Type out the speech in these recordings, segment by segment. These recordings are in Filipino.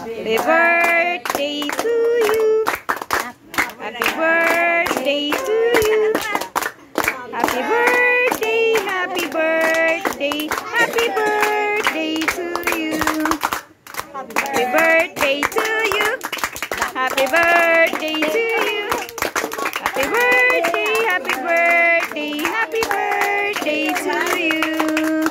Happy birthday to you. Happy birthday to you. Happy birthday, happy birthday, happy birthday to you. Happy birthday to you. Happy birthday to you. Happy birthday, happy birthday, happy birthday to you.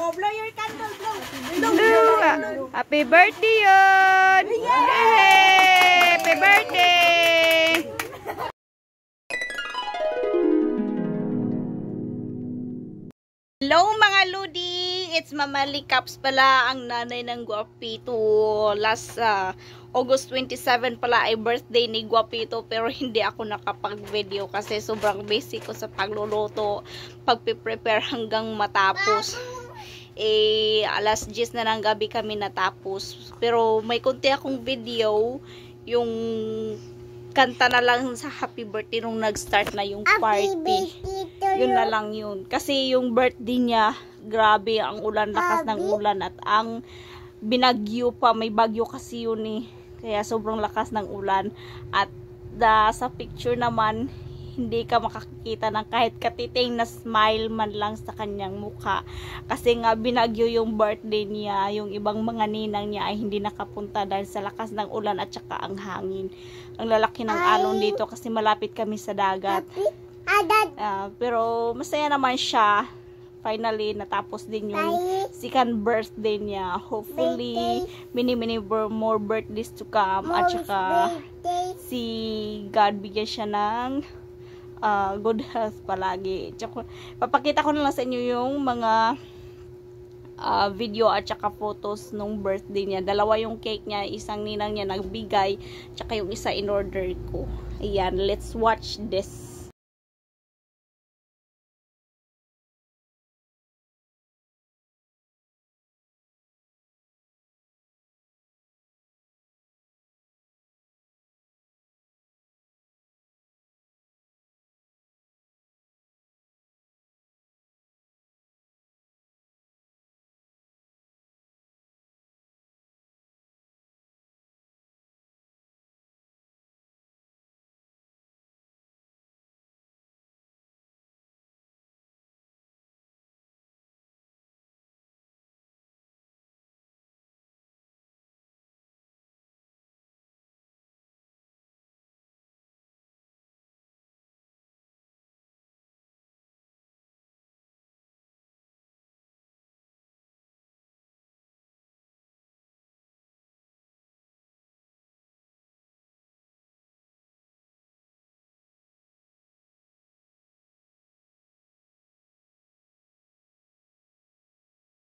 Happy birthday yun! Yay! Happy birthday! Hello mga Ludi! It's Mama Likaps pala, ang nanay ng Guapito. Last August 27 pala ay birthday ni Guapito, pero hindi ako nakapag-video kasi sobrang busy ko sa pagluluto, pagpiprepare hanggang matapos. Alas 10 na ng gabi kami natapos. Pero may konti akong video, yung kanta na lang sa happy birthday nung nag-start na yung party. Yun na lang yun. Kasi yung birthday niya, grabe ang ulan, lakas ng ulan, at ang binagyo pa, may bagyo kasi yun eh. Kaya sobrang lakas ng ulan. At sa picture naman, hindi ka makakita ng kahit katiting na smile man lang sa kanyang mukha. Kasi nga binagyo yung birthday niya, yung ibang mga ninang niya ay hindi nakapunta dahil sa lakas ng ulan at saka ang hangin. Ang lalaki ng alon dito kasi malapit kami sa dagat. Pero masaya naman siya. Finally, natapos din yung second birthday niya. Hopefully, many more birthdays to come. At saka, si God bigyan siya ng good health palagi. Tsaka, papakita ko na lang sa inyo yung mga video at saka photos nung birthday niya. Dalawa yung cake niya, isang ninang niya nagbigay, tsaka yung isa in order ko. Ayan, let's watch this.